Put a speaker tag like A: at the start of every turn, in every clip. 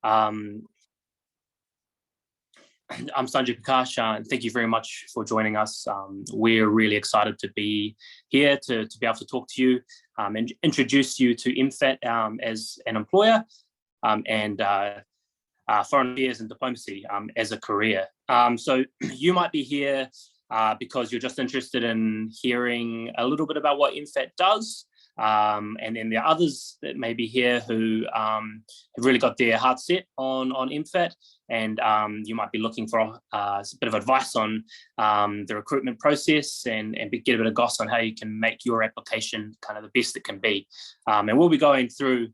A: Um, I'm Sanjay Prakash, and thank you very much for joining us. We're really excited to be here to be able to talk to you and introduce you to MFAT as an employer and foreign affairs and diplomacy as a career. So you might be here because you're just interested in hearing a little bit about what MFAT does. And then there are others that may be here who have really got their heart set on MFAT, and you might be looking for a bit of advice on the recruitment process and get a bit of goss on how you can make your application kind of the best it can be. And we'll be going through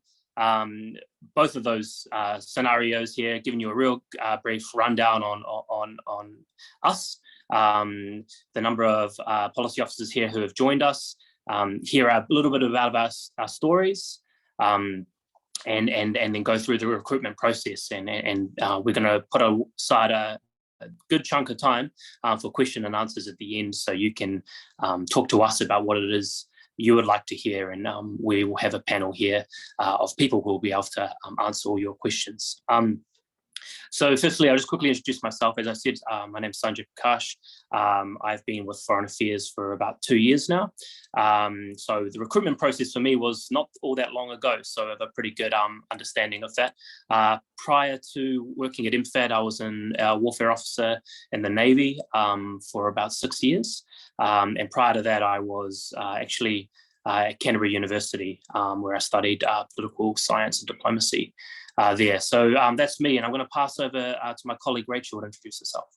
A: both of those scenarios here, giving you a real brief rundown on us, the number of policy officers here who have joined us, hear a little bit about our stories, and then go through the recruitment process. And we're going to put aside a good chunk of time for question and answers at the end, so you can talk to us about what it is you would like to hear, and we will have a panel here of people who will be able to answer all your questions. So firstly, I'll just quickly introduce myself. As I said, my name is Sanjay Prakash. I've been with Foreign Affairs for about 2 years now. So the recruitment process for me was not all that long ago, so I have a pretty good understanding of that. Prior to working at MFAT, I was a warfare officer in the Navy for about 6 years. And prior to that, I was actually at Canterbury University, where I studied political science and diplomacy there. So that's me, and I'm going to pass over to my colleague Rachel to introduce herself.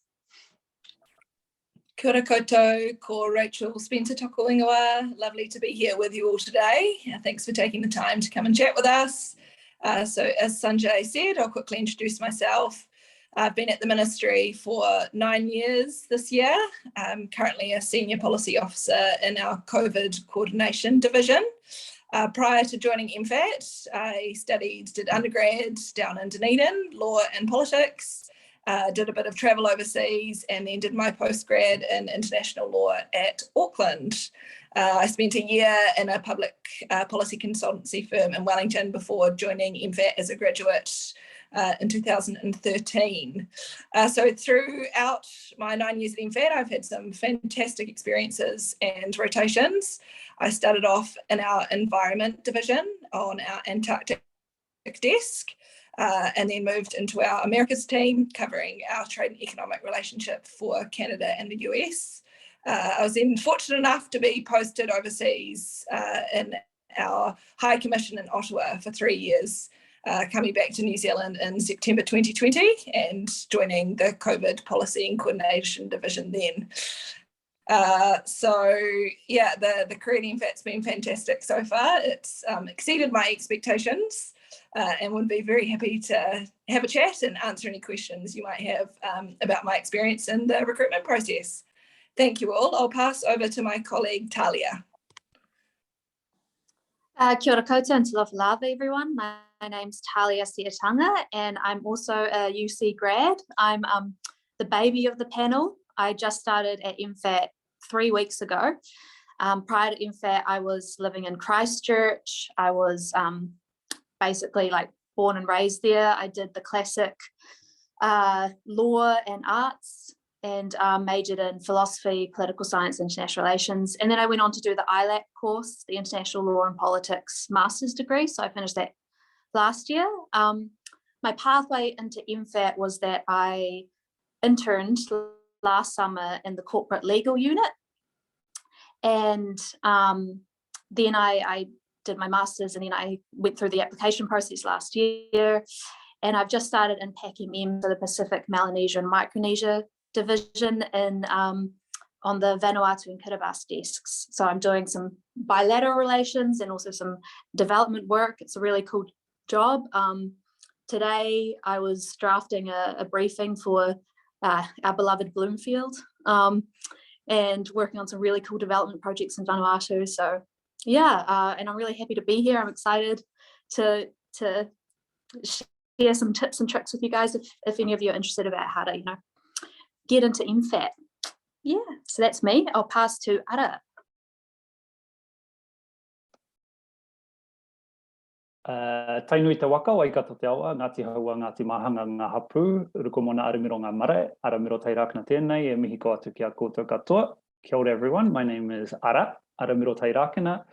B: Kia ora koutou, ko Rachel Spencer toko ingoa. Lovely to be here with you all today. Thanks for taking the time to come and chat with us. So as Sanjay said, I'll quickly introduce myself. I've been at the ministry for 9 years this year. I'm currently a senior policy officer in our COVID coordination division. Prior to joining MFAT, I did undergrad down in Dunedin, law and politics, did a bit of travel overseas, and then did my postgrad in international law at Auckland. I spent a year in a public policy consultancy firm in Wellington before joining MFAT as a graduate in 2013. So throughout my 9 years at MFAT, I've had some fantastic experiences and rotations. I started off in our environment division on our Antarctic desk, and then moved into our Americas team, covering our trade and economic relationship for Canada and the US. I was then fortunate enough to be posted overseas in our High Commission in Ottawa for 3 years, coming back to New Zealand in September 2020 and joining the COVID Policy and Coordination Division then. So yeah, the career at MFAT's been fantastic so far. It's exceeded my expectations, and would be very happy to have a chat and answer any questions you might have about my experience in the recruitment process. Thank you all. I'll pass over to my colleague Talia.
C: Kia ora koutou and talofa lava, everyone. My name's Talia Tanga, and I'm also a UC grad. I'm the baby of the panel. I just started at MFAT 3 weeks ago. Prior to MFAT, I was living in Christchurch. I was basically like born and raised there. I did the classic law and arts, and majored in philosophy, political science, international relations. And then I went on to do the ILAC course, the International Law and Politics Master's degree. So I finished that last year. My pathway into MFAT was that I interned last summer in the corporate legal unit. And then I did my master's, and then I went through the application process last year. And I've just started in PAC-MM for the Pacific, Melanesia and Micronesia division in on the Vanuatu and Kiribati desks. So I'm doing some bilateral relations and also some development work. It's a really cool job. Today I was drafting a briefing for our beloved Bloomfield, and working on some really cool development projects in Vanuatu. So yeah, and I'm really happy to be here. I'm excited to share some tips and tricks with you guys if any of you are interested about how to, get into MFAT. Yeah, so that's me. I'll pass to Aara.
D: Tainui te waka, waikato te awa, Ngāti Haua, Ngāti Mahanga, Ngā Hapu, Uruko mona aramiro ngā mare, aramiro tairakana tēnei, e mihi ko atu ki a koutou katoa. Kia ora everyone, my name is Aara, aramiro tairakana.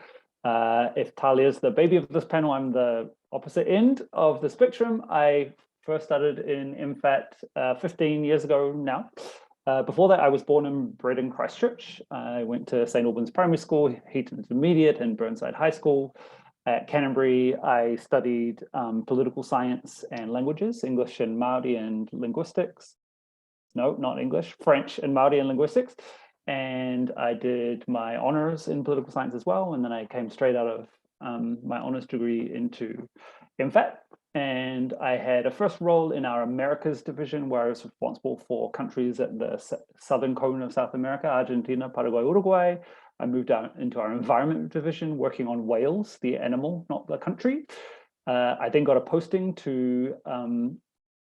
D: If Talia is the baby of this panel, I'm the opposite end of the spectrum. I first started in MFAT 15 years ago now. Before that, I was born and bred in Christchurch. I went to St Albans Primary School, Heaton Intermediate, and Burnside High School. At Canterbury, I studied political science and languages, English and Māori and linguistics. No, not English, French and Māori and linguistics. And I did my honours in political science as well. And then I came straight out of my honours degree into MFAT. And I had a first role in our Americas division, where I was responsible for countries at the southern cone of South America, Argentina, Paraguay, Uruguay. I moved out into our environment division, working on whales, the animal, not the country. I then got a posting to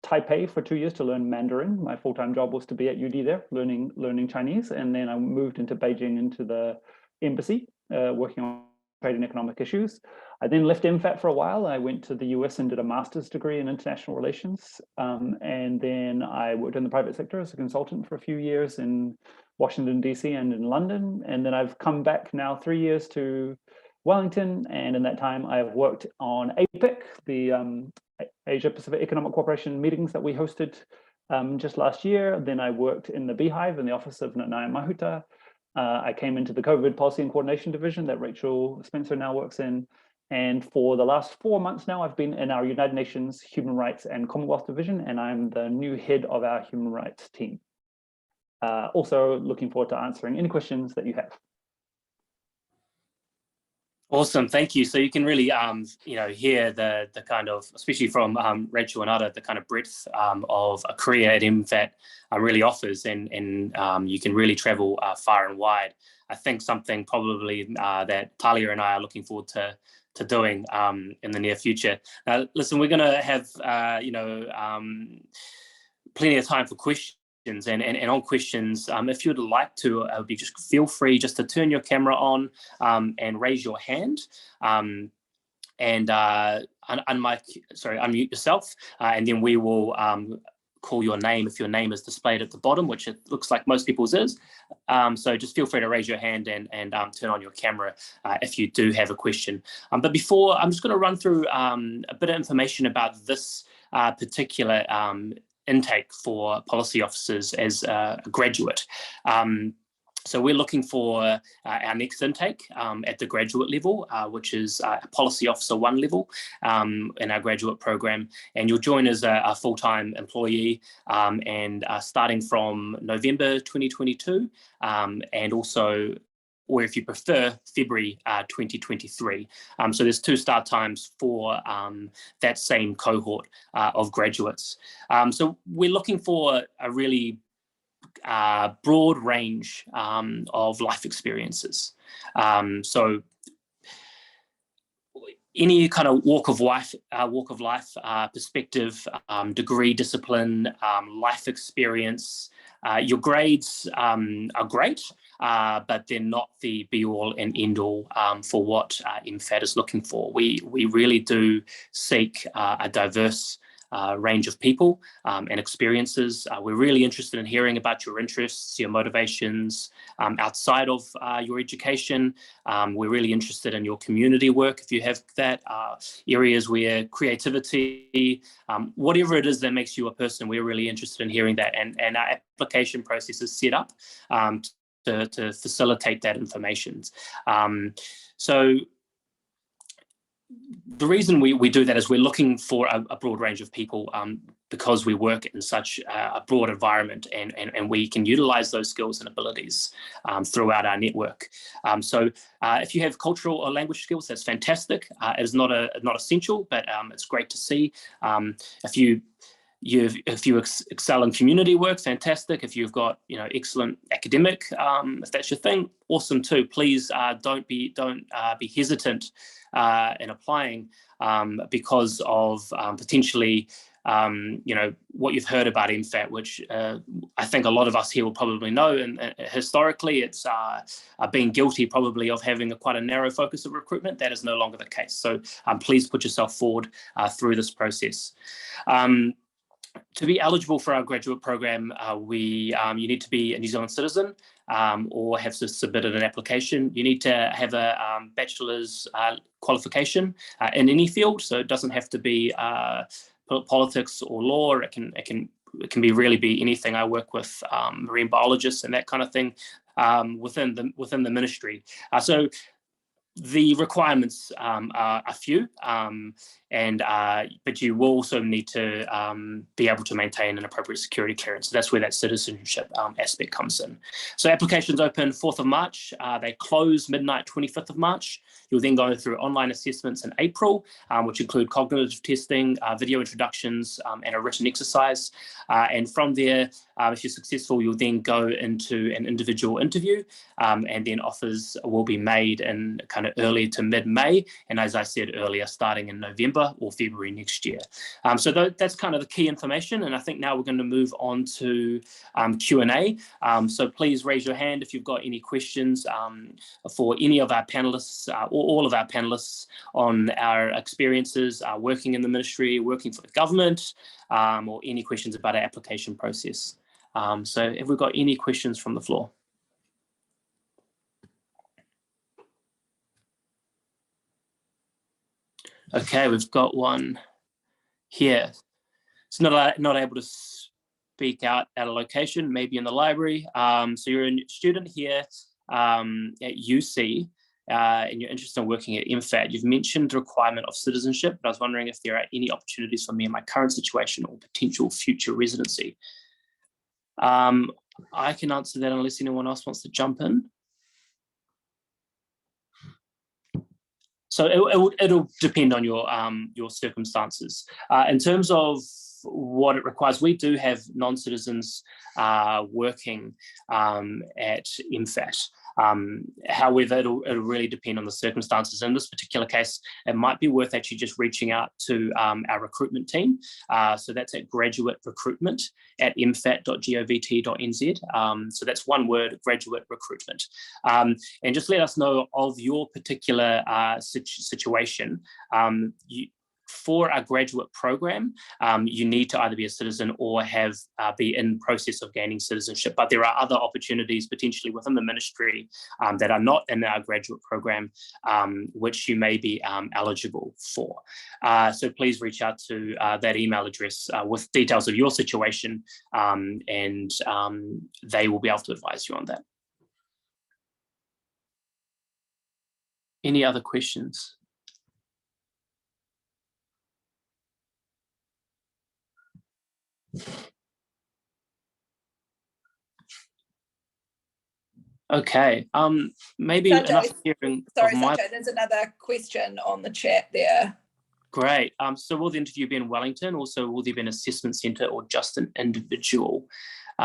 D: Taipei for 2 years to learn Mandarin. My full-time job was to be at UD there, learning Chinese. And then I moved into Beijing, into the embassy, working on trade and economic issues. I then left MFAT for a while. I went to the US and did a master's degree in international relations. And then I worked in the private sector as a consultant for a few years in Washington, DC and in London. And then I've come back now 3 years to Wellington. And in that time, I've worked on APEC, the Asia Pacific Economic Cooperation meetings that we hosted just last year. Then I worked in the Beehive in the office of Nanaia Mahuta. I came into the COVID Policy and Coordination Division that Rachel Spencer now works in. And for the last 4 months now, I've been in our United Nations Human Rights and Commonwealth Division, and I'm the new head of our human rights team. Also looking forward to answering any questions that you have.
A: Awesome, thank you. So you can really, hear the kind of, especially from Rachel and Aara, the kind of breadth of a career at MFAT really offers, and you can really travel far and wide. I think something probably that Talia and I are looking forward to doing in the near future. Now, listen, we're going to have plenty of time for questions. And on questions, if you'd like to, just feel free just to turn your camera on and raise your hand, and unmute yourself, and then we will call your name if your name is displayed at the bottom, which it looks like most people's is. So just feel free to raise your hand and turn on your camera if you do have a question. But before, I'm just going to run through a bit of information about this particular intake for policy officers as a graduate. So we're looking for our next intake at the graduate level, which is Policy Officer 1 level in our graduate program. And you'll join as a full-time employee and starting from November 2022 and also, or if you prefer, February 2023. So there's 2 start times for that same cohort of graduates. So we're looking for a really broad range of life experiences. So any kind of walk of life perspective, degree, discipline, life experience. Your grades are great, but they're not the be-all and end-all for what MFAT is looking for. We really do seek a diverse range of people and experiences. We're really interested in hearing about your interests, your motivations outside of your education. We're really interested in your community work, if you have that, areas where creativity, whatever it is that makes you a person, we're really interested in hearing that. And our application process is set up to facilitate that information. So the reason we do that is we're looking for a broad range of people because we work in such a broad environment, and we can utilize those skills and abilities throughout our network. So if you have cultural or language skills, that's fantastic. It is not essential, but it's great to see. If you excel in community work, fantastic. If you've got excellent academic, if that's your thing, awesome too. Please don't be hesitant in applying because of potentially what you've heard about MFAT, which I think a lot of us here will probably know. And historically, it's being guilty probably of having quite a narrow focus of recruitment. That is no longer the case. So please put yourself forward through this process. To be eligible for our graduate program, you need to be a New Zealand citizen or have submitted an application. You need to have a bachelor's qualification in any field, so it doesn't have to be politics or law. It can really be anything. I work with marine biologists and that kind of thing within the ministry. So the requirements are few, but you will also need to be able to maintain an appropriate security clearance. So that's where that citizenship aspect comes in. So applications open 4th of March. They close midnight 25th of March. You'll then go through online assessments in April, which include cognitive testing, video introductions, and a written exercise. And from there, if you're successful, you'll then go into an individual interview, and then offers will be made in kind of early to mid-May. And as I said earlier, starting in November or February next year. So that's kind of the key information. And I think now we're going to move on to Q&A. So please raise your hand if you've got any questions for any of our panelists or all of our panelists on our experiences working in the ministry, working for the government, or any questions about our application process. So have we got any questions from the floor? Okay, we've got one here. It's not able to speak out at a location, maybe in the library. So you're a student here at UC, and you're interested in working at MFAT. You've mentioned the requirement of citizenship, but I was wondering if there are any opportunities for me in my current situation or potential future residency. I can answer that unless anyone else wants to jump in. So it'll depend on your circumstances. In terms of what it requires, we do have non-citizens working at MFAT. However, it'll really depend on the circumstances. In this particular case, it might be worth actually just reaching out to our recruitment team. So that's at graduate recruitment at mfat.govt.nz. So that's one word, graduate recruitment. And just let us know of your particular situation. For our graduate program, you need to either be a citizen or be in process of gaining citizenship. But there are other opportunities potentially within the ministry that are not in our graduate program, which you may be eligible for. So please reach out to that email address with details of your situation, and they will be able to advise you on that. Any other questions? Okay, maybe
B: Sanjay,
A: enough hearing.
B: Sorry, Sanjay, there's another question on the chat there.
A: Great. So will the interview be in Wellington? Also, will there be an assessment centre or just an individual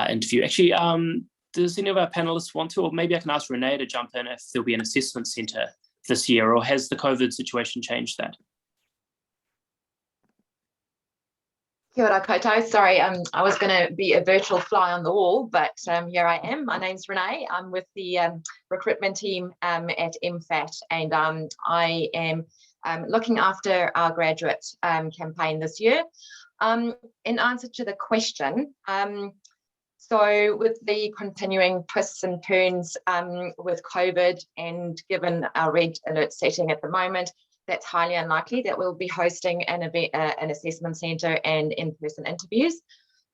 A: interview? Actually, does any of our panelists want to, or maybe I can ask Renee to jump in if there'll be an assessment centre this year, or has the COVID situation changed that?
E: Kia ora koutou. Sorry, I was going to be a virtual fly on the wall, but here I am. My name's Renee. I'm with the recruitment team at MFAT, and I am looking after our graduate campaign this year. In answer to the question, so with the continuing twists and turns with COVID, and given our red alert setting at the moment, that's highly unlikely that we'll be hosting an assessment centre and in-person interviews.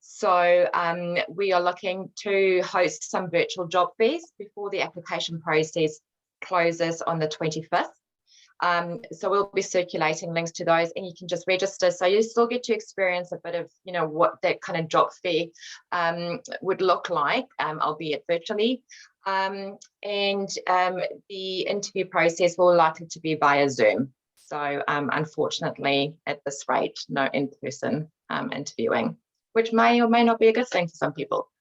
E: So we are looking to host some virtual job fairs before the application process closes on the 25th. So we'll be circulating links to those, and you can just register. So you still get to experience a bit of, what that kind of job fair would look like, albeit virtually. And the interview process will likely to be via Zoom. So unfortunately, at this rate, no in-person interviewing, which may or may not be a good thing for some people.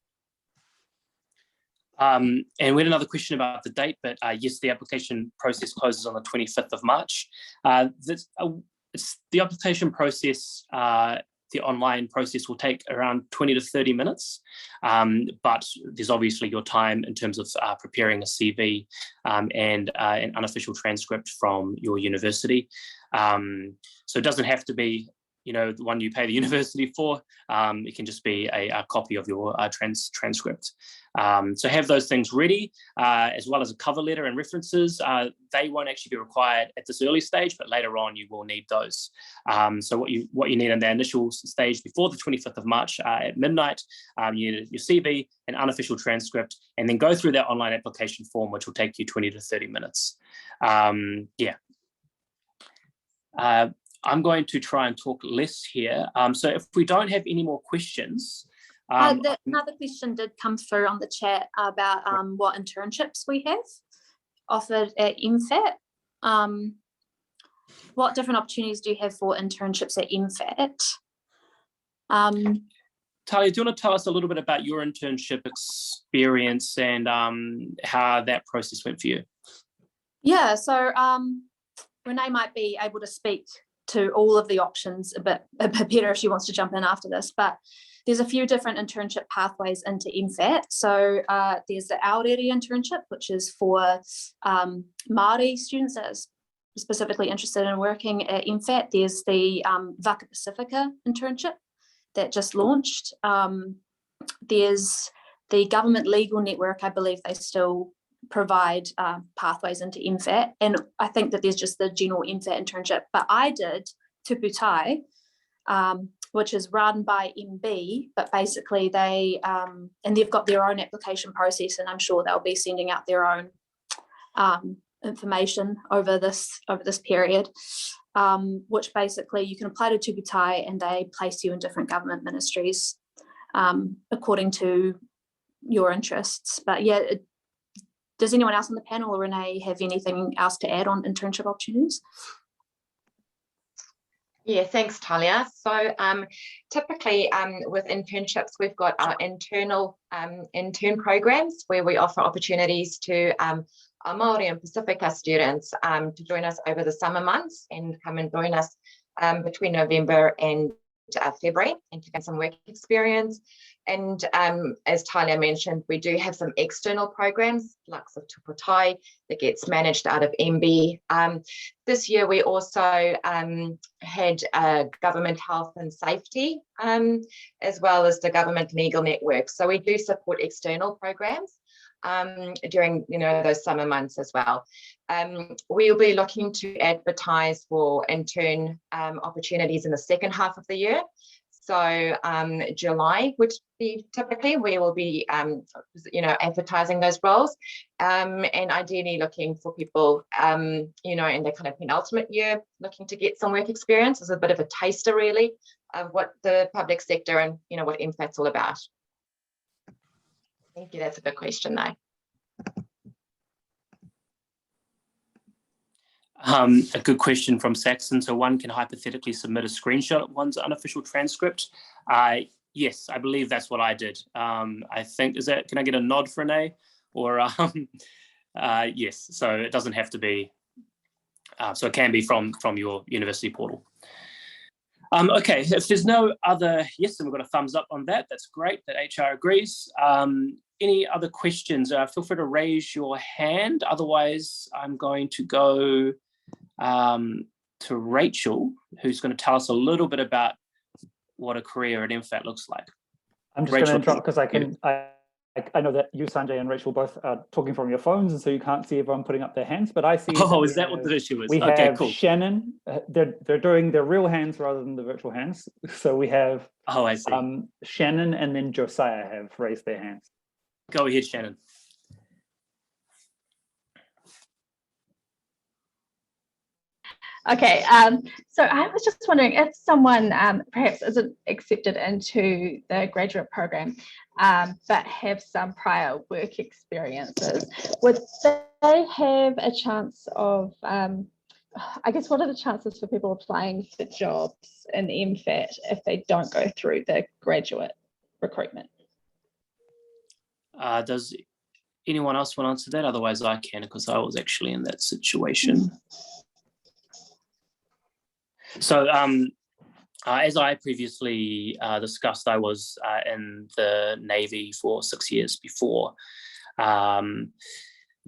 A: And we had another question about the date, but yes, the application process closes on the 25th of March. The application process the online process will take around 20 to 30 minutes, but there's obviously your time in terms of preparing a CV and an unofficial transcript from your university. So it doesn't have to be, you know, the one you pay the university for. It can just be a copy of your transcript. So have those things ready, as well as a cover letter and references. They won't actually be required at this early stage, but later on you will need those. So what you need in the initial stage before the 25th of March at midnight, you need your CV, an unofficial transcript, and then go through that online application form, which will take you 20 to 30 minutes. I'm going to try and talk less here. So if we don't have any more questions.
C: Another question did come through on the chat about what internships we have offered at MFAT. What different opportunities do you have for internships at MFAT?
A: Talia, do you want to tell us a little bit about your internship experience and how that process went for you?
C: Yeah, so Renee might be able to speak to all of the options a bit better if she wants to jump in after this, but there's a few different internship pathways into MFAT. So there's the Aara internship, which is for Māori students that are specifically interested in working at MFAT. There's the Vaka Pacifica internship that just launched. There's the Government Legal Network. I believe they still provide pathways into MFAT, and I think that there's just the general MFAT internship, but I did Tuputai, which is run by MB, but basically they and they've got their own application process, and I'm sure they'll be sending out their own information over this period, which basically you can apply to Tuputai and they place you in different government ministries according to your interests. But yeah, does anyone else on the panel or Renee have anything else to add on internship opportunities?
E: Yeah, thanks, Talia. So typically with internships, we've got our internal intern programs where we offer opportunities to our Māori and Pacifica students to join us over the summer months and come and join us between November and February and to get some work experience. And as Talia mentioned, we do have some external programs, Lux of Tuputai, that gets managed out of MB. This year we also had government health and safety, as well as the government legal network. So we do support external programs during those summer months as well. We'll be looking to advertise for intern opportunities in the second half of the year. So July would be typically we will be advertising those roles, and ideally looking for people in their kind of penultimate year looking to get some work experience as a bit of a taster really of what the public sector and what MFAT's all about. Thank you. That's a good question, though.
A: A good question from Saxon. So one can hypothetically submit a screenshot of one's unofficial transcript. Yes, I believe that's what I did. I think, can I get a nod for Renee? Or yes, so it doesn't have to be, so it can be from your university portal. Okay, if there's no other, yes, and we've got a thumbs up on that. That's great that HR agrees. Any other questions? Feel free to raise your hand. Otherwise, I'm going to go to Rachel, who's going to tell us a little bit about what a career at MFAT looks like.
D: I'm just going to interrupt because I know that you, Sanjay, and Rachel both are talking from your phones, and so you can't see everyone putting up their hands. But I see.
A: Oh, is that what the issue is?
D: We
A: okay,
D: have
A: cool.
D: Shannon. They're doing their real hands rather than the virtual hands. So we have.
A: Oh, I see.
D: Shannon and then Josiah have raised their hands.
A: Go ahead, Shannon.
F: Okay, so I was just wondering if someone perhaps isn't accepted into the graduate program, but have some prior work experiences, would they have a chance of, I guess, what are the chances for people applying for jobs in MFAT if they don't go through the graduate recruitment?
A: Does anyone else want to answer that? Otherwise I can, because I was actually in that situation. So As I previously discussed, I was in the Navy for 6 years before.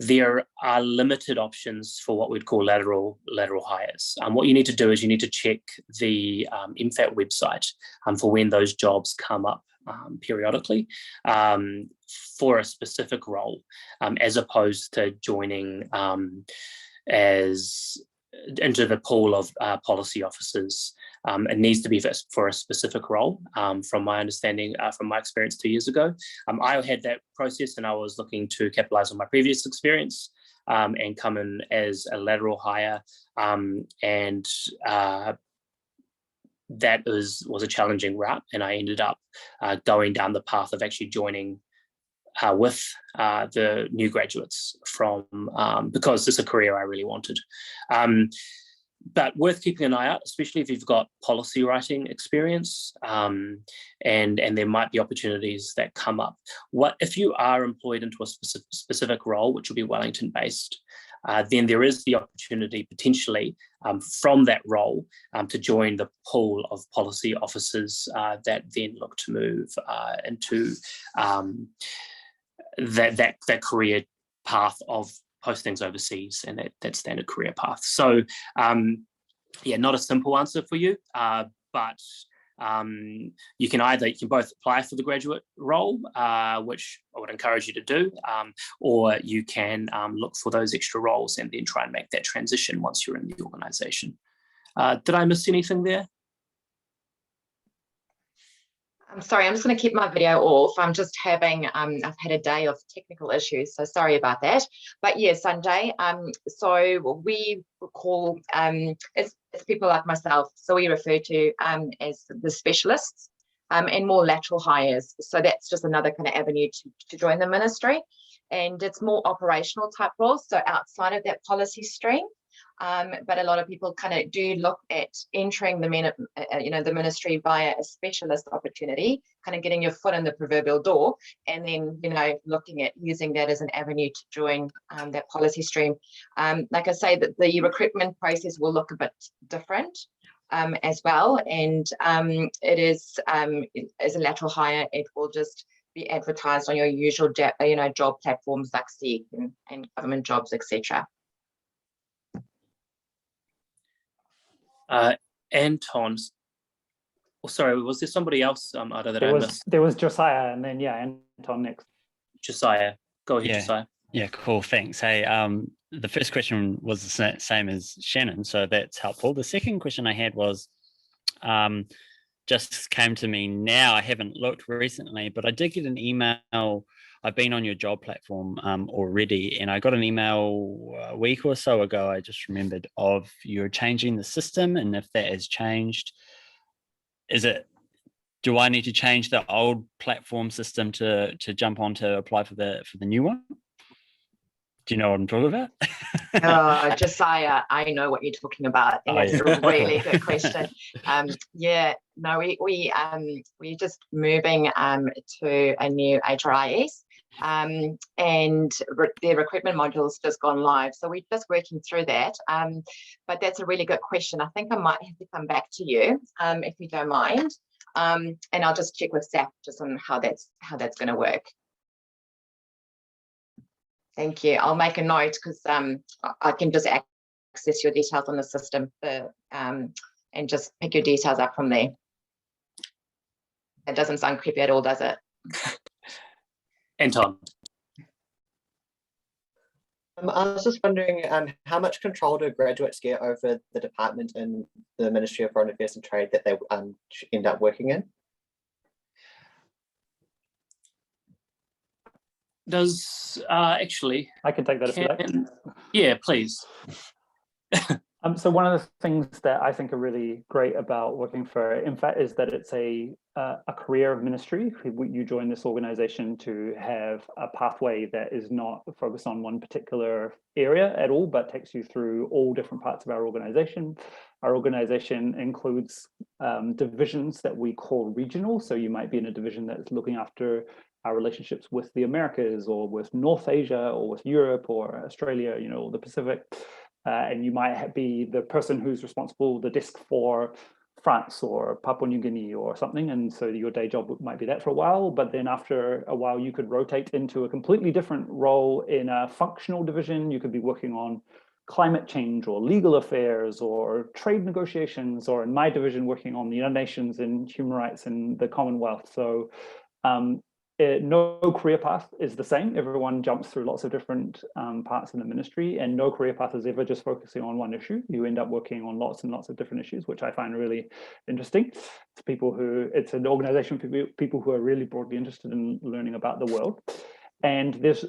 A: There are limited options for what we'd call lateral hires. What you need to do is you need to check the MFAT website for when those jobs come up periodically for a specific role, as opposed to joining into the pool of policy officers. It needs to be for a specific role, from my understanding, from my experience 2 years ago. I had that process, and I was looking to capitalize on my previous experience and come in as a lateral hire, and that was a challenging route, and I ended up going down the path of actually joining with the new graduates because it's a career I really wanted. But worth keeping an eye out, especially if you've got policy writing experience, and there might be opportunities that come up. If you are employed into a specific role, which will be Wellington based, then there is the opportunity potentially from that role to join the pool of policy officers that then look to move into that career path of postings overseas, and that standard career path. So yeah, not a simple answer for you, but you can both apply for the graduate role, which I would encourage you to do, or you can look for those extra roles and then try and make that transition once you're in the organisation. Did I miss anything there?
E: I'm sorry, I'm just going to keep my video off. I'm just having, I've had a day of technical issues, so sorry about that. But yes, Sanjay, so we call, it's people like myself, so we refer to as the specialists and more lateral hires. So that's just another kind of avenue to join the ministry. And it's more operational type roles, so outside of that policy stream. But a lot of people kind of do look at entering the ministry via a specialist opportunity, kind of getting your foot in the proverbial door, and then looking at using that as an avenue to join that policy stream. Like I say, that the recruitment process will look a bit different as well, and it is as a lateral hire, it will just be advertised on your usual job platforms like Seek and government jobs, etc.
A: Anton, sorry, was there somebody else Aara, that I missed?
D: There was Josiah, and then Anton next.
A: Josiah, go ahead, Josiah.
G: Yeah, cool, thanks. Hey, the first question was the same as Shannon, so that's helpful. The second question I had was, just came to me now. I haven't looked recently, but I did get an email. I've been on your job platform already, and I got an email a week or so ago, I just remembered, of you're changing the system, and if that has changed, do I need to change the old platform system to jump on to apply for the new one? Do you know what I'm talking about?
E: Josiah, I know what you're talking about, and it's a really good question. We're just moving to a new HRIS, and the recruitment module's just gone live, so we're just working through that. But that's a really good question. I think I might have to come back to you if you don't mind, and I'll just check with SAP just on how that's going to work. Thank you. I'll make a note, because I can just access your details on the system and just pick your details up from there. That doesn't sound creepy at all, does it?
A: Anton.
H: I was just wondering, how much control do graduates get over the department in the Ministry of Foreign Affairs and Trade that they end up working in?
A: Does actually,
D: I can take that if you like.
A: Yeah, please.
D: So one of the things that I think are really great about working for MFAT is that it's a career of ministry. You join this organization to have a pathway that is not focused on one particular area at all, but takes you through all different parts of our organization. Our organization includes divisions that we call regional. So you might be in a division that's looking after our relationships with the Americas, or with North Asia, or with Europe, or Australia, or the Pacific. And you might be the person who's responsible, the desk for France or Papua New Guinea or something, and so your day job might be that for a while, but then after a while you could rotate into a completely different role in a functional division. You could be working on climate change or legal affairs or trade negotiations, or in my division working on the United Nations and human rights and the Commonwealth. So no career path is the same. Everyone jumps through lots of different parts in the ministry, and no career path is ever just focusing on one issue. You end up working on lots and lots of different issues, which I find really interesting. It's an organization for people who are really broadly interested in learning about the world. And there's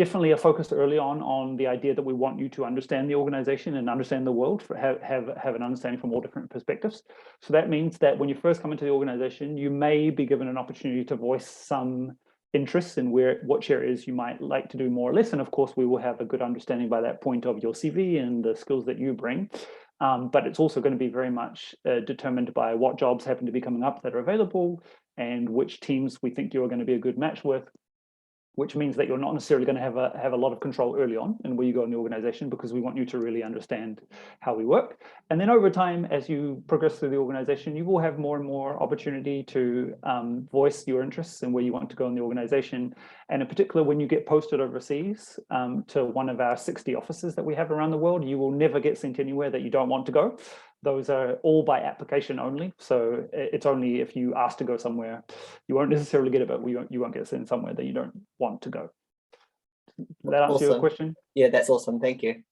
D: definitely a focus early on the idea that we want you to understand the organization and understand the world, have an understanding from all different perspectives. So that means that when you first come into the organization, you may be given an opportunity to voice some interests in what areas you might like to do more or less. And of course, we will have a good understanding by that point of your CV and the skills that you bring. But it's also going to be very much determined by what jobs happen to be coming up that are available and which teams we think you're going to be a good match with, which means that you're not necessarily going to have a lot of control early on in where you go in the organization, because we want you to really understand how we work. And then over time, as you progress through the organization, you will have more and more opportunity to voice your interests and where you want to go in the organization. And in particular, when you get posted overseas to one of our 60 offices that we have around the world, you will never get sent anywhere that you don't want to go. Those are all by application only. So it's only if you ask to go somewhere, you won't necessarily get it, but you won't get sent somewhere that you don't want to go. Does that answer your question?
H: Yeah, that's awesome. Thank you.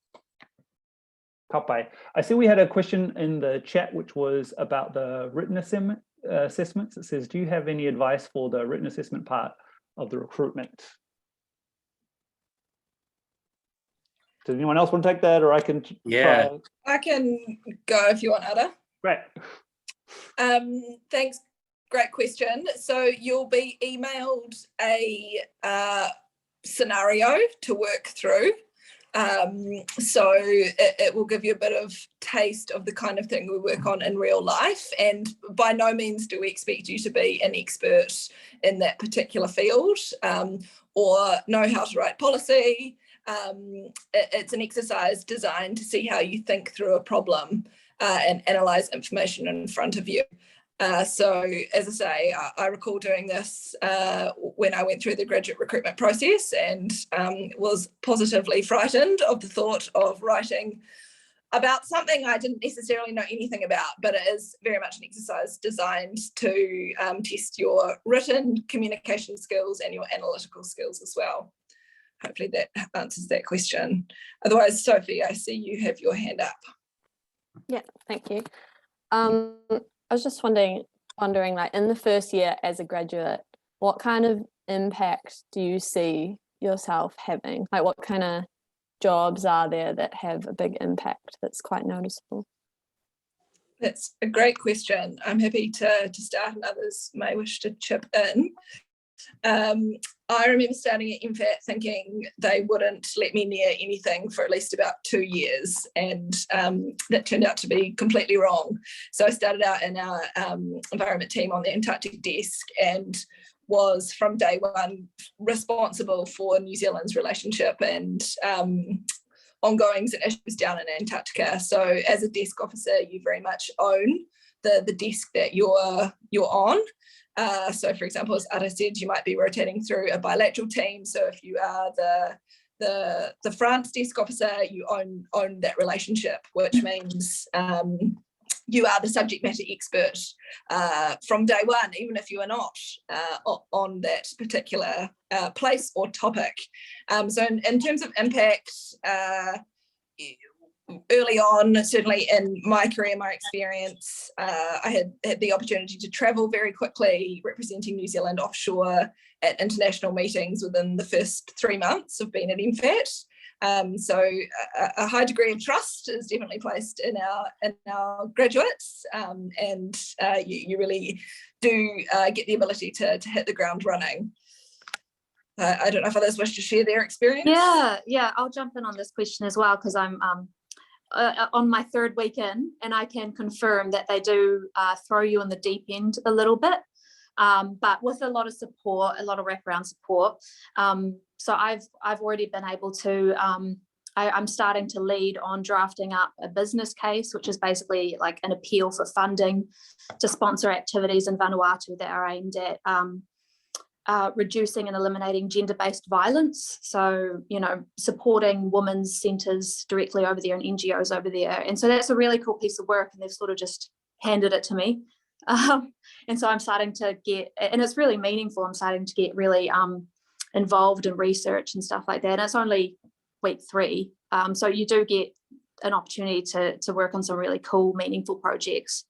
D: Kapai. I see we had a question in the chat, which was about the written assessments. It says, do you have any advice for the written assessment part of the recruitment? Does anyone else want to take that, or I can try?
B: I can go if you want, Aara.
D: Great.
B: Thanks. Great question. So you'll be emailed a scenario to work through. So it will give you a bit of taste of the kind of thing we work on in real life. And by no means do we expect you to be an expert in that particular field or know how to write policy. It's an exercise designed to see how you think through a problem and analyze information in front of you. So as I say, I recall doing this when I went through the graduate recruitment process and was positively frightened of the thought of writing about something I didn't necessarily know anything about, but it is very much an exercise designed to test your written communication skills and your analytical skills as well. Hopefully that answers that question. Otherwise, Sophie, I see you have your hand up.
I: Yeah, thank you. I was just wondering, like, in the first year as a graduate, what kind of impact do you see yourself having? Like, what kind of jobs are there that have a big impact that's quite noticeable?
B: That's a great question. I'm happy to start, and others may wish to chip in. I remember starting at MFAT thinking they wouldn't let me near anything for at least about 2 years, and that turned out to be completely wrong. So I started out in our environment team on the Antarctic desk and was from day one responsible for New Zealand's relationship and ongoings and issues down in Antarctica. So as a desk officer, you very much own the desk that you're on. So for example, as Aara said, you might be rotating through a bilateral team. So if you are the France desk officer, you own that relationship, which means you are the subject matter expert from day one, even if you are not on that particular place or topic. So in terms of impact, early on, certainly in my career, my experience, I had the opportunity to travel very quickly, representing New Zealand offshore at international meetings within the first 3 months of being at MFAT. So a high degree of trust is definitely placed in our graduates, and you really do get the ability to hit the ground running. I don't know if others wish to share their experience.
C: Yeah, I'll jump in on this question as well, because I'm on my 3rd week in, and I can confirm that they do throw you in the deep end a little bit, but with a lot of support, a lot of wraparound support. So I've already been able to I'm starting to lead on drafting up a business case, which is basically like an appeal for funding to sponsor activities in Vanuatu that are aimed at reducing and eliminating gender-based violence. So, you know, supporting women's centres directly over there and NGOs over there. And so that's a really cool piece of work, and they've sort of just handed it to me. And so I'm starting to get, and it's really meaningful, I'm starting to get really involved in research and stuff like that. And it's only week 3. So you do get an opportunity to work on some really cool, meaningful projects,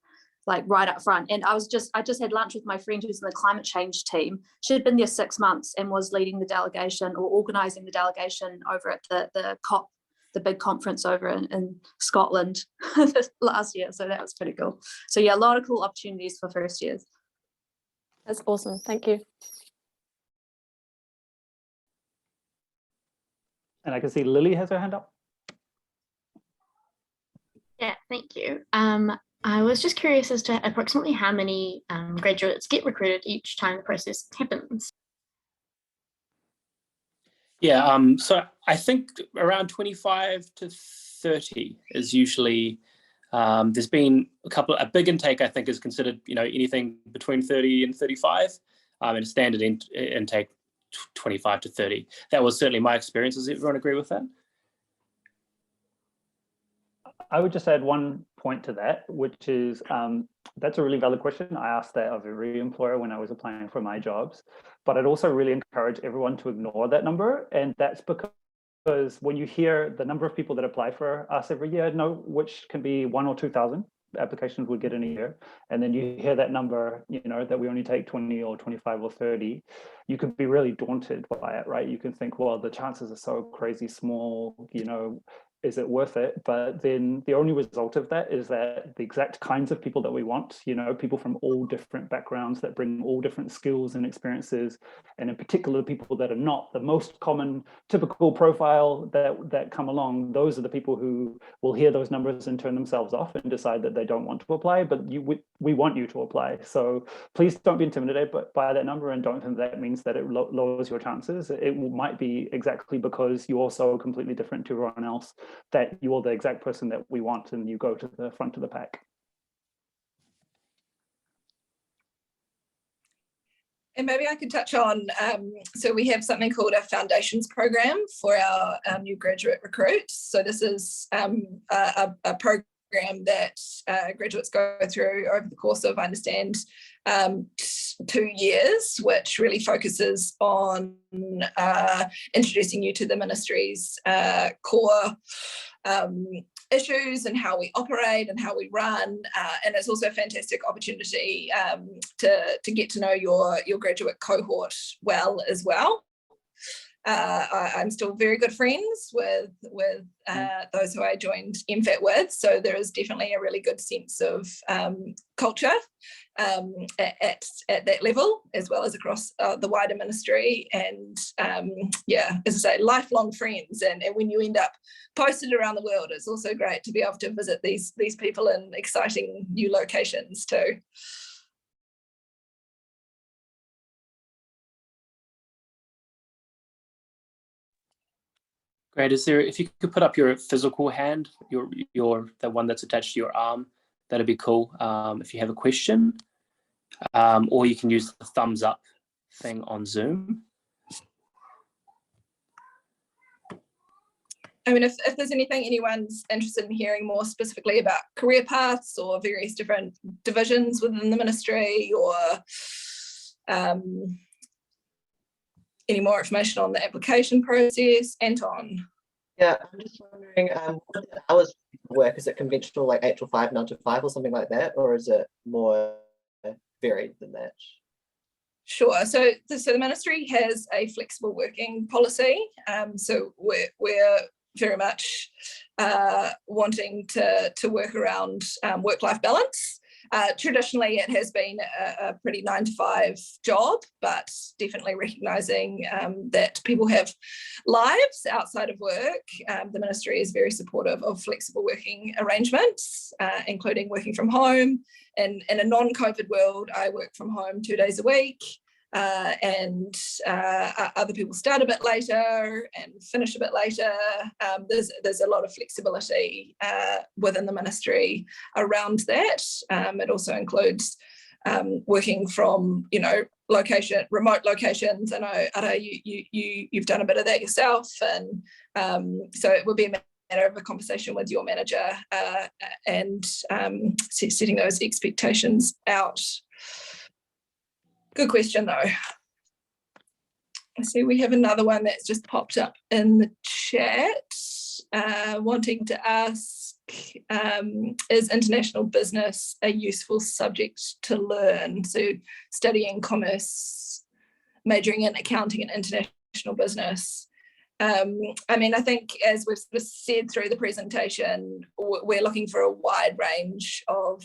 C: like right up front. And I just had lunch with my friend who's in the climate change team. She had been there 6 months and was leading the delegation or organising the delegation over at the COP, the big conference over in Scotland last year. So that was pretty cool. So yeah, a lot of cool opportunities for first years.
I: That's awesome. Thank you.
D: And I can see Lily has her hand up.
J: Yeah, thank you. I was just curious as to approximately how many graduates get recruited each time the process happens.
A: Yeah, so I think around 25 to 30 is usually, there's been a big intake I think is considered, you know, anything between 30 and 35, and a standard intake 25 to 30. That was certainly my experience. Does everyone agree with that?
D: I would just add one point to that, which is that's a really valid question. I asked that of every employer when I was applying for my jobs, but I'd also really encourage everyone to ignore that number. And that's because when you hear the number of people that apply for us every year, which can be 1,000 or 2,000 applications we get in a year, and then you hear that number, you know, that we only take 20 or 25 or 30, you can be really daunted by it, right? You can think, well, the chances are so crazy small, you know, is it worth it? But then the only result of that is that the exact kinds of people that we want, you know, people from all different backgrounds that bring all different skills and experiences, and in particular, people that are not the most common typical profile that come along, those are the people who will hear those numbers and turn themselves off and decide that they don't want to apply, but we want you to apply. So please don't be intimidated by that number, and don't think that means that it lowers your chances. It might be exactly because you're so completely different to everyone else that you are the exact person that we want, and you go to the front of the pack.
B: And maybe I could touch on, so we have something called a foundations program for our new graduate recruits. So this is a program that graduates go through over the course of, I understand, 2 years, which really focuses on introducing you to the ministry's core issues and how we operate and how we run, and it's also a fantastic opportunity to get to know your graduate cohort well as well. I'm still very good friends with those who I joined MFAT with, so there is definitely a really good sense of culture at that level, as well as across the wider ministry. And yeah, as I say, lifelong friends, and when you end up posted around the world, it's also great to be able to visit these people in exciting new locations too.
A: Great. If you could put up your physical hand, the one that's attached to your arm, that'd be cool. If you have a question, or you can use the thumbs up thing on Zoom.
B: I mean, if there's anything anyone's interested in hearing more specifically about career paths or various different divisions within the ministry, or any more information on the application process, Anton?
H: Yeah, I'm just wondering, what hours work? Is it conventional, like 8 to 5, 9 to 5, or something like that, or is it more varied than that?
B: Sure. So the ministry has a flexible working policy. So we're very much wanting to work around work-life balance. Traditionally, it has been a pretty 9 to 5 job, but definitely recognising that people have lives outside of work. The ministry is very supportive of flexible working arrangements, including working from home. And in a non-COVID world, I work from home 2 days a week. and other people start a bit later and finish a bit later. There's a lot of flexibility within the ministry around that. It also includes working from, remote locations. I know, Aara, you've done a bit of that yourself, and so it would be a matter of a conversation with your manager and setting those expectations out. Good question, though. I see we have another one that's just popped up in the chat, wanting to ask, is international business a useful subject to learn? So studying commerce, majoring in accounting and international business. I think as we've sort of said through the presentation, we're looking for a wide range of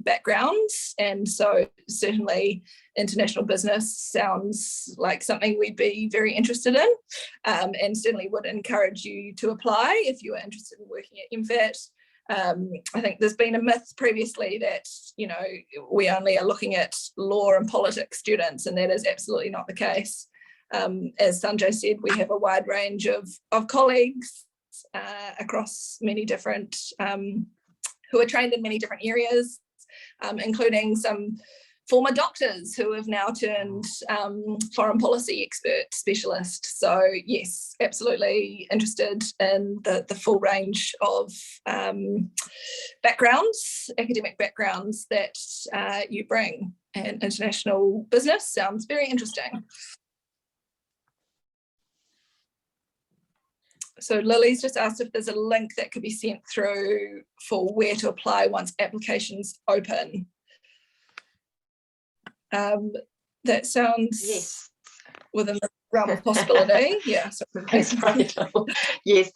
B: backgrounds, and so certainly international business sounds like something we'd be very interested in, and certainly would encourage you to apply if you are interested in working at MFAT. I think there's been a myth previously that, we only are looking at law and politics students, and that is absolutely not the case. As Sanjay said, we have a wide range of colleagues across many different, who are trained in many different areas, including some former doctors who have now turned foreign policy expert specialist. So yes, absolutely interested in the full range of backgrounds, academic backgrounds that you bring, and international business sounds very interesting. So Lily's just asked if there's a link that could be sent through for where to apply once applications open. That sounds within the realm of possibility. Yeah. So
E: thanks, Rachel. Yes.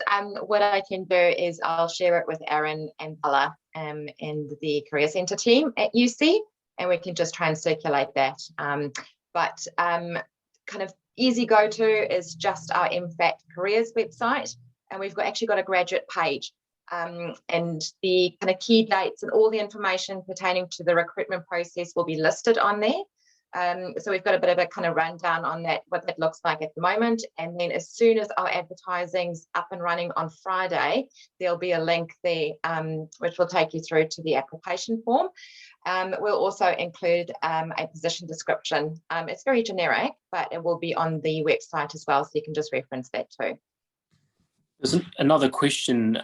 E: What I can do is I'll share it with Aaron and Bella and the Career Centre team at UC, and we can just try and circulate that. But kind of easy go-to is just our MFAT careers website, and we've actually got a graduate page, and the kind of key dates and all the information pertaining to the recruitment process will be listed on there. So we've got a bit of a kind of rundown on that, what that looks like at the moment, and then as soon as our advertising's up and running on Friday, there'll be a link there which will take you through to the application form. We'll also include a position description. It's very generic, but it will be on the website as well, so you can just reference that too.
A: There's another question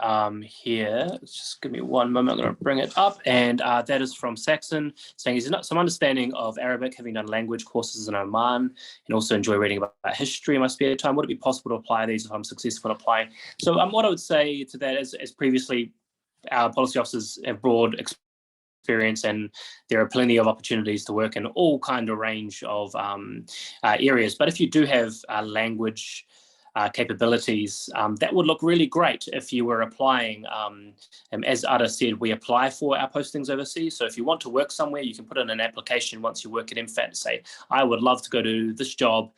A: here. Just give me one moment. I'm going to bring it up, and that is from Saxon, saying he's got some understanding of Arabic, having done language courses in Oman, and also enjoy reading about history in my spare time. Would it be possible to apply these if I'm successful in applying? So what I would say to that is, as previously, our policy officers have broad experience, and there are plenty of opportunities to work in all kind of range of areas. But if you do have language capabilities, that would look really great if you were applying. As Aara said, we apply for our postings overseas. So if you want to work somewhere, you can put in an application once you work at MFAT and say, I would love to go to this job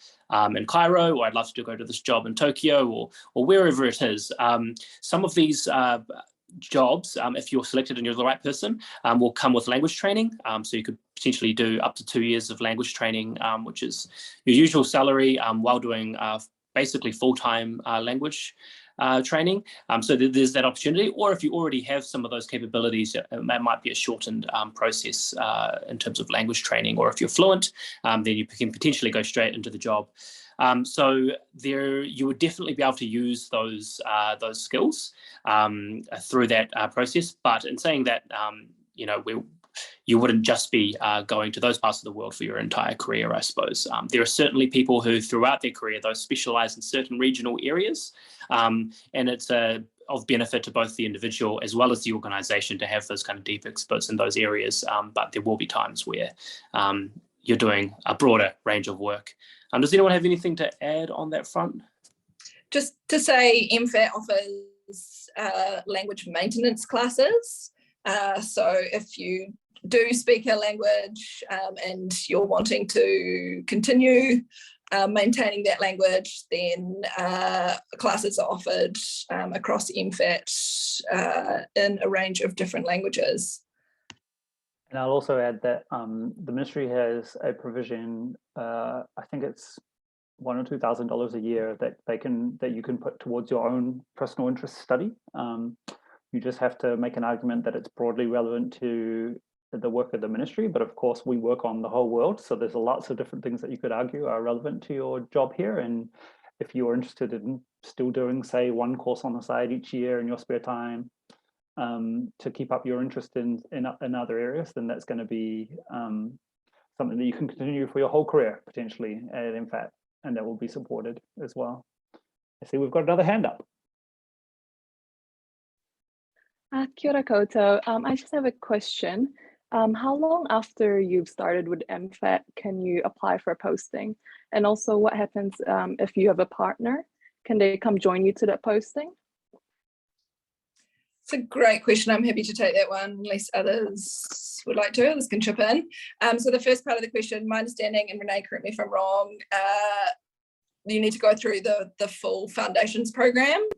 A: in Cairo, or I'd love to go to this job in Tokyo, or wherever it is. Some of these jobs, if you're selected and you're the right person, will come with language training. So you could potentially do up to 2 years of language training, which is your usual salary, while doing basically full-time language training. So there's that opportunity. Or if you already have some of those capabilities, it might be a shortened process in terms of language training. Or if you're fluent, then you can potentially go straight into the job. So you would definitely be able to use those skills through that process. But in saying that, you wouldn't just be going to those parts of the world for your entire career, I suppose. There are certainly people who, throughout their career, those specialise in certain regional areas, and it's of benefit to both the individual as well as the organisation to have those kind of deep experts in those areas. But there will be times where you're doing a broader range of work. Does anyone have anything to add on that front?
B: Just to say, MFAT offers language maintenance classes. So if you do speak a language and you're wanting to continue maintaining that language, then classes are offered across MFAT in a range of different languages.
D: And I'll also add that the ministry has a provision, I think it's $1,000 or $2,000 a year that you can put towards your own personal interest study. You just have to make an argument that it's broadly relevant to the work of the ministry, but of course we work on the whole world, so there's lots of different things that you could argue are relevant to your job here. And if you're interested in still doing, say, one course on the side each year in your spare time to keep up your interest in other areas, then that's going to be something that you can continue for your whole career potentially at MFAT, and that will be supported as well. I see we've got another hand up.
K: Kia ora koutou. I just have a question. How long after you've started with MFAT can you apply for a posting? And also what happens if you have a partner? Can they come join you to that posting?
B: It's a great question. I'm happy to take that one unless others would like to. Others can chip in. So the first part of the question, my understanding, and Renee, correct me if I'm wrong, you need to go through the full foundations program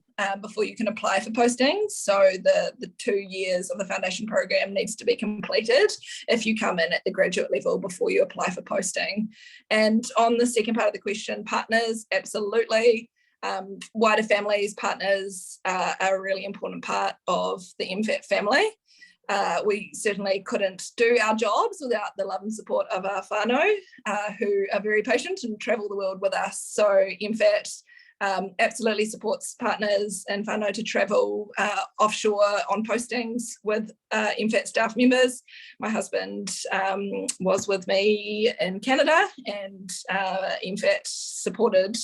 B: before you can apply for postings. So the 2 years of the foundation program needs to be completed if you come in at the graduate level before you apply for posting. And on the second part of the question, partners, absolutely. Wider families, partners are a really important part of the MFAT family. We certainly couldn't do our jobs without the love and support of our whānau, who are very patient and travel the world with us. So MFAT absolutely supports partners and whānau to travel offshore on postings with MFAT staff members. My husband was with me in Canada, and MFAT supported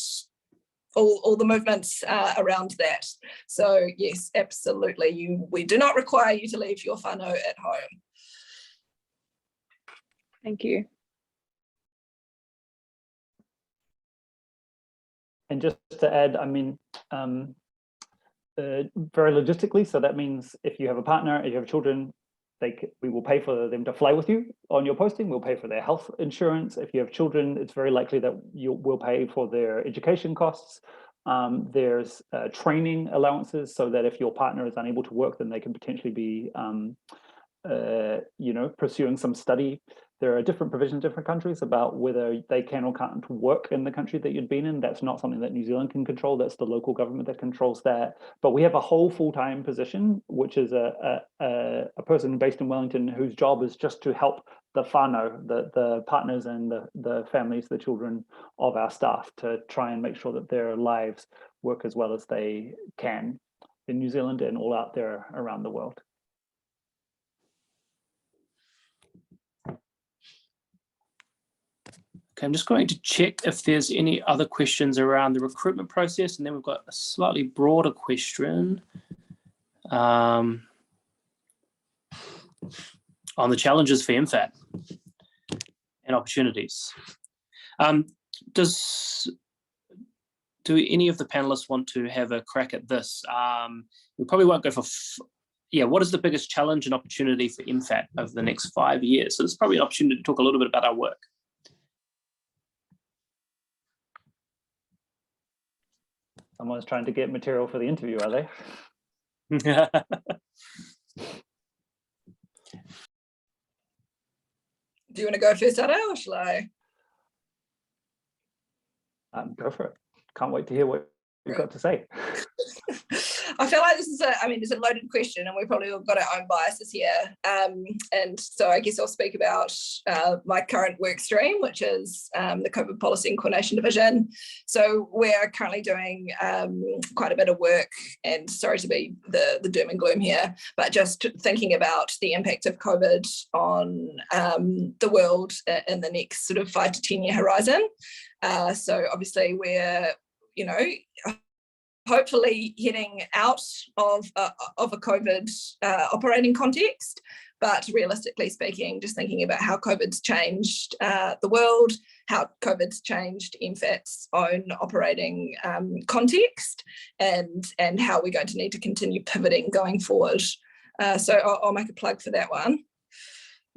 B: all the movements around that. So yes, absolutely. We do not require you to leave your whānau at home.
K: Thank you.
D: And just to add, I mean, very logistically, so that means if you have a partner, if you have children, we will pay for them to fly with you on your posting. We'll pay for their health insurance. If you have children, it's very likely that we'll pay for their education costs. There's training allowances, so that if your partner is unable to work, then they can potentially be, pursuing some study. There are different provisions in different countries about whether they can or can't work in the country that you'd been in. That's not something that New Zealand can control. That's the local government that controls that. But we have a whole full-time position, which is a person based in Wellington whose job is just to help the whānau, the partners and the families, the children of our staff, to try and make sure that their lives work as well as they can in New Zealand and all out there around the world.
A: Okay, I'm just going to check if there's any other questions around the recruitment process, and then we've got a slightly broader question on the challenges for MFAT and opportunities. Do any of the panelists want to have a crack at this? We probably won't go for, what is the biggest challenge and opportunity for MFAT over the next 5 years? So this is probably an opportunity to talk a little bit about our work.
D: Someone's trying to get material for the interview, are they?
B: Do you want to go first, Aara, or shall I?
D: Go for it. Can't wait to hear what you've got to say.
B: I feel like this is it's a loaded question, and we've probably all got our own biases here. And so I guess I'll speak about my current work stream, which is the COVID Policy and Coordination Division. So we're currently doing quite a bit of work, and sorry to be the doom and gloom here, but just thinking about the impact of COVID on the world in the next sort of 5 to 10 year horizon. So obviously we're, hopefully heading out of a COVID operating context, but realistically speaking, just thinking about how COVID's changed the world, how COVID's changed MFAT's own operating context, and how we're going to need to continue pivoting going forward. So I'll make a plug for that one.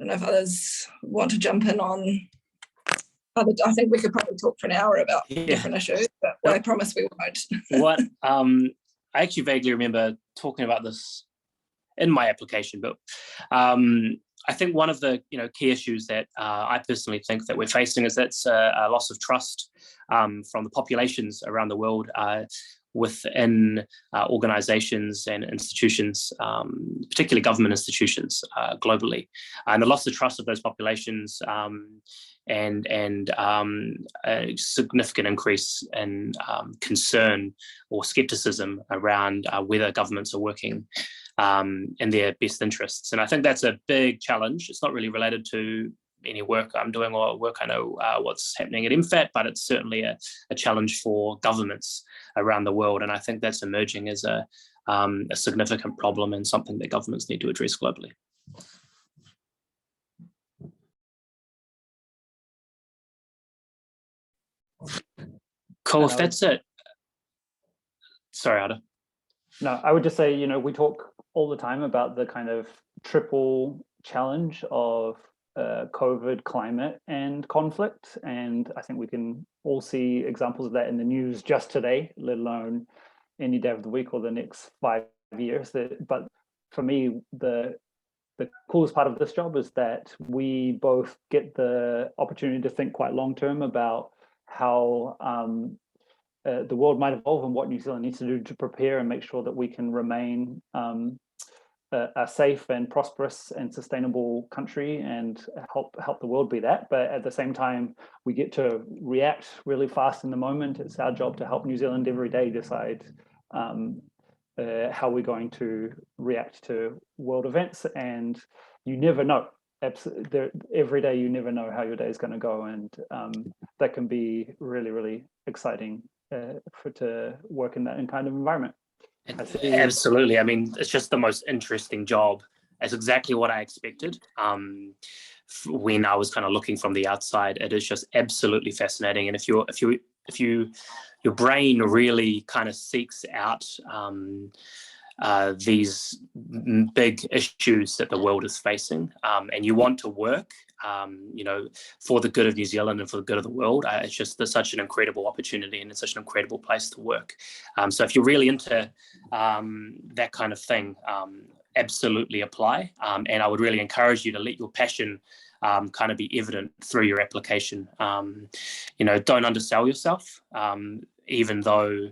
B: I don't know if others want to jump in on. I think we could probably talk for an hour about different issues, but I promise we won't.
A: I actually vaguely remember talking about this in my application. But I think one of the key issues that I personally think that we're facing is that's a loss of trust from the populations around the world within organizations and institutions, particularly government institutions globally, and the loss of trust of those populations and a significant increase in concern or skepticism around whether governments are working in their best interests. And I think that's a big challenge. It's not really related to any work I'm doing or work I know what's happening at MFAT, but it's certainly a challenge for governments around the world. And I think that's emerging as a significant problem and something that governments need to address globally. Cool, if that's it. Sorry, Aara.
D: No, I would just say, we talk all the time about the kind of triple challenge of COVID, climate, and conflict. And I think we can all see examples of that in the news just today, let alone any day of the week or the next 5 years. But for me, the coolest part of this job is that we both get the opportunity to think quite long term about how the world might evolve and what New Zealand needs to do to prepare and make sure that we can remain a safe and prosperous and sustainable country and help the world be that. But at the same time, we get to react really fast in the moment. It's our job to help New Zealand every day decide how we're going to react to world events. And you never know. Every day you never know how your day is going to go, and that can be really, really exciting to work in that kind of environment.
A: Absolutely. I mean, it's just the most interesting job. It's exactly what I expected. When I was kind of looking from the outside, it is just absolutely fascinating. And if your brain really kind of seeks out these big issues that the world is facing, and you want to work, for the good of New Zealand and for the good of the world, it's just such an incredible opportunity, and it's such an incredible place to work. So if you're really into that kind of thing, absolutely apply. And I would really encourage you to let your passion kind of be evident through your application. Don't undersell yourself, even though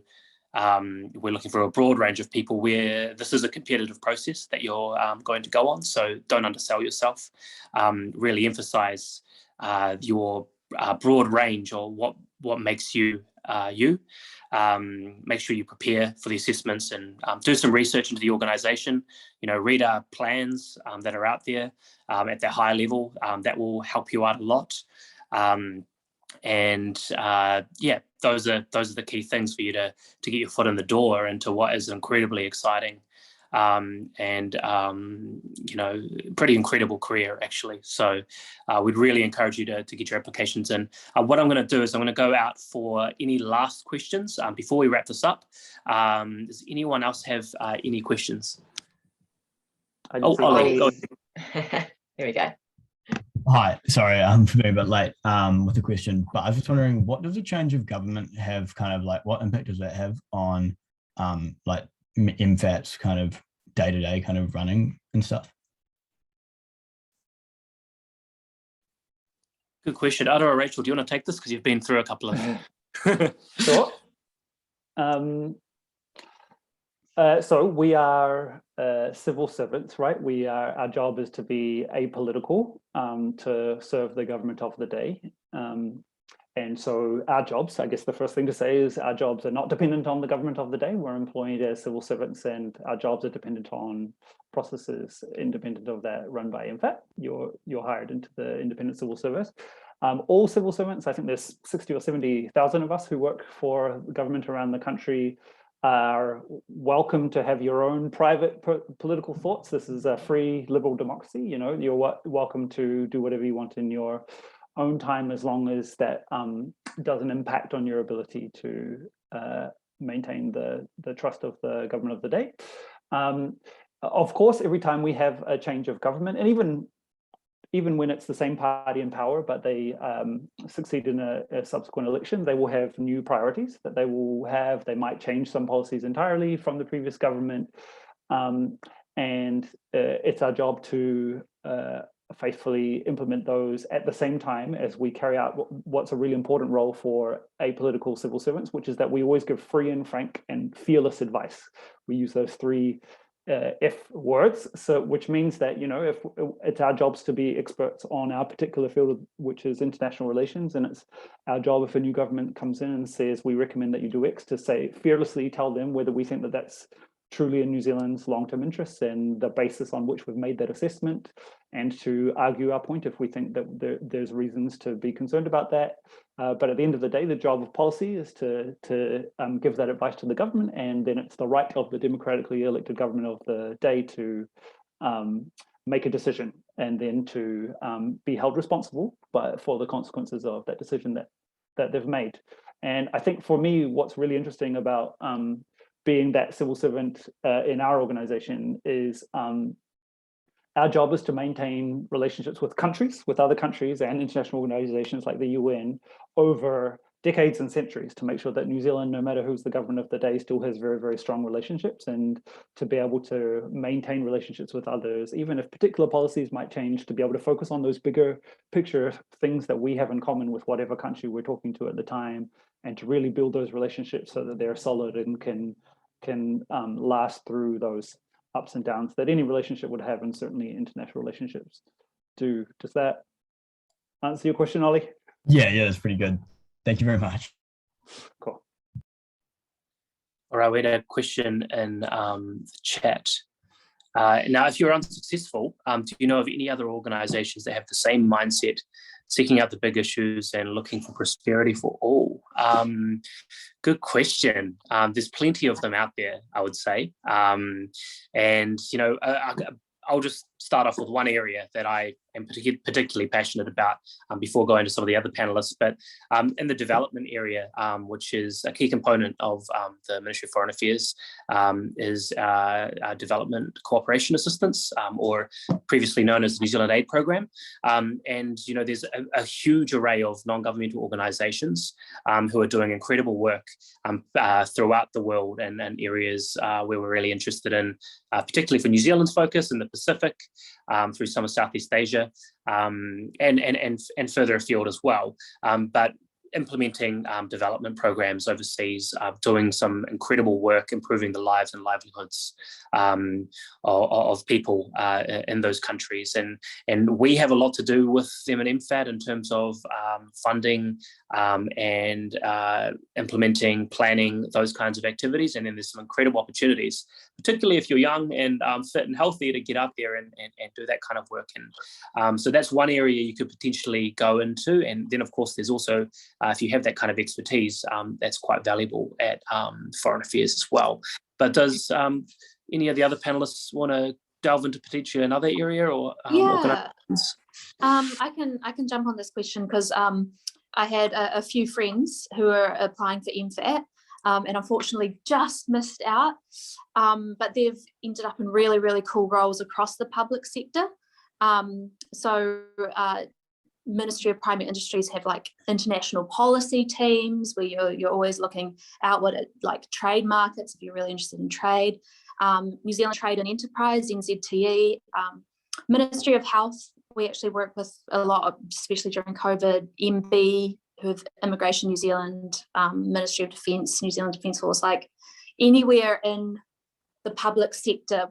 A: we're looking for a broad range of people where this is a competitive process that you're going to go on. So don't undersell yourself. Really emphasize your broad range, or what makes you you. Make sure you prepare for the assessments and do some research into the organisation. Read our plans that are out there at the high level. That will help you out a lot. Those are the key things for you to get your foot in the door into what is incredibly exciting pretty incredible career, actually. So we'd really encourage you to get your applications in. What I'm going to do is I'm going to go out for any last questions before we wrap this up. Does anyone else have any questions? Ollie, go
E: ahead. Here we go.
L: Hi, sorry, for being a bit late with the question, but I was just wondering, what does a change of government have what impact does that have on MFAT's kind of day-to-day kind of running and stuff?
A: Good question. Aara or Rachel, do you want to take this because you've been through a couple of...
D: Sure. So we are civil servants, right? Our job is to be apolitical, to serve the government of the day. And so our jobs, I guess the first thing to say is our jobs are not dependent on the government of the day. We're employed as civil servants, and our jobs are dependent on processes independent of that run by MFAT. You're hired into the independent civil service. All civil servants, I think there's 60 or 70,000 of us who work for government around the country, are welcome to have your own private political thoughts. This is a free liberal democracy. You're welcome to do whatever you want in your own time, as long as that doesn't impact on your ability to maintain the trust of the government of the day. Of course, every time we have a change of government, and even when it's the same party in power, but they succeed in a subsequent election, they will have new priorities that they will have. They might change some policies entirely from the previous government. and it's our job to faithfully implement those at the same time as we carry out what's a really important role for apolitical civil servants, which is that we always give free and frank and fearless advice. We use those three F words, so which means that, you know, if it's our jobs to be experts on our particular field, which is international relations, and it's our job, if a new government comes in and says we recommend that you do X, to say fearlessly tell them whether we think that that's truly in New Zealand's long-term interests and the basis on which we've made that assessment, and to argue our point if we think that there's reasons to be concerned about that. But at the end of the day, the job of policy is to give that advice to the government, and then it's the right of the democratically elected government of the day to make a decision, and then to be held responsible for the consequences of that decision that they've made. And I think for me, what's really interesting about being that civil servant in our organization is our job is to maintain relationships with countries, with other countries and international organizations like the UN over decades and centuries, to make sure that New Zealand, no matter who's the government of the day, still has very, very strong relationships, and to be able to maintain relationships with others, even if particular policies might change, to be able to focus on those bigger picture things that we have in common with whatever country we're talking to at the time, and to really build those relationships so that they're solid and can last through those ups and downs that any relationship would have, and certainly international relationships do. Does that answer your question, Ollie?
L: Yeah, that's pretty good. Thank you very much.
D: Cool.
A: All right, we had a question in the chat. Now, if you're unsuccessful, do you know of any other organizations that have the same mindset, seeking out the big issues and looking for prosperity for all? Good question. There's plenty of them out there, I would say. And, you know, I'll just start off with one area that I am particularly passionate about before going to some of the other panelists. But in the development area, which is a key component of the Ministry of Foreign Affairs, is development cooperation assistance, or previously known as the New Zealand Aid Program. And, you know, there's a huge array of non-governmental organizations who are doing incredible work throughout the world, and areas where we're really interested in, particularly for New Zealand's focus in the Pacific, through some of Southeast Asia, and further afield as well. But implementing development programs overseas, doing some incredible work, improving the lives and livelihoods of people in those countries. And we have a lot to do with them at MFAT in terms of funding and implementing, planning those kinds of activities. And then there's some incredible opportunities, particularly if you're young and fit and healthy, to get out there and do that kind of work. And so that's one area you could potentially go into. And then, of course, there's also, if you have that kind of expertise, that's quite valuable at Foreign Affairs as well. But does any of the other panelists want to delve into potentially another area, or organizations?
C: I can jump on this question, because I had a few friends who are applying for MFAT, and unfortunately just missed out, but they've ended up in really, really cool roles across the public sector. So Ministry of Primary Industries have like international policy teams where you're always looking outward at like trade markets if you're really interested in trade. New Zealand Trade and Enterprise, NZTE. Ministry of Health, we actually work with a lot, especially during COVID. MB, who have Immigration New Zealand, Ministry of Defence, New Zealand Defence Force. Like anywhere in the public sector,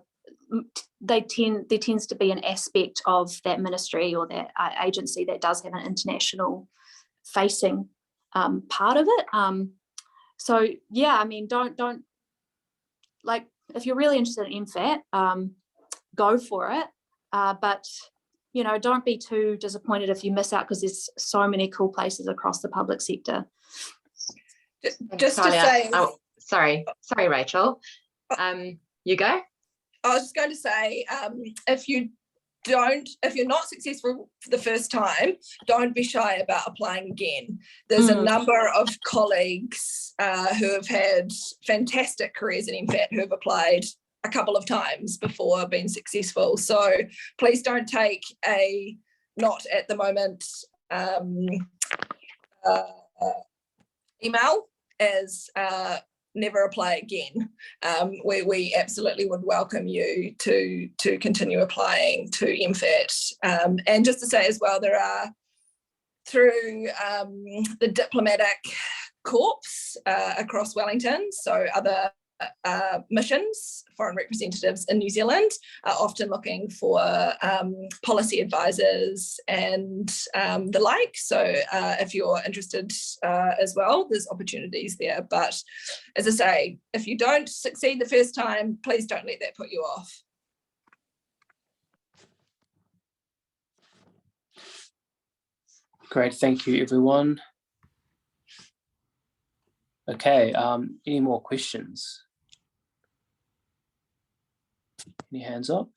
C: there tends to be an aspect of that ministry or that agency that does have an international facing part of it. So yeah, I mean, don't like, if you're really interested in MFAT, go for it. But you know, don't be too disappointed if you miss out, because there's so many cool places across the public sector.
B: Just to say,
E: sorry, Rachel. You go.
B: I was just going to say, if you're not successful for the first time, don't be shy about applying again. There's a number of colleagues who have had fantastic careers in MFAT who have applied a couple of times before being successful. So please don't take a not at the moment email as never apply again. We absolutely would welcome you to continue applying to MFAT. And just to say as well, there are, through the diplomatic corps across Wellington, so other missions, foreign representatives in New Zealand are often looking for policy advisors and the like. So if you're interested as well, there's opportunities there. But as I say, if you don't succeed the first time, please don't let that put you off.
A: Great, thank you, everyone. Okay, any more questions? Any hands up?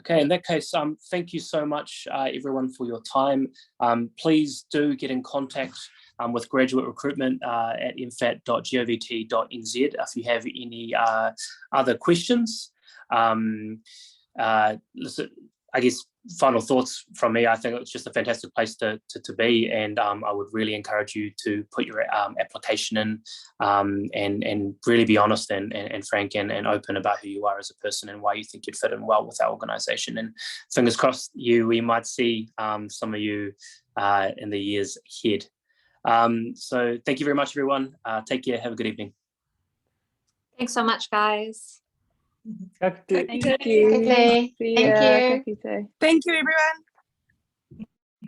A: Okay, in that case, thank you so much, everyone, for your time. Please do get in contact with graduate recruitment at mfat.govt.nz if you have any other questions. Listen, I guess final thoughts from me. I think it's just a fantastic place to be, and I would really encourage you to put your application in and really be honest and frank and open about who you are as a person and why you think you'd fit in well with our organisation. And fingers crossed, we might see some of you in the years ahead. So thank you very much, everyone. Take care. Have a good evening.
C: Thanks so much, guys.
K: Thank you.
E: Thank you.
K: See ya.
E: Thank you.
K: Thank you.
B: Thank you, everyone.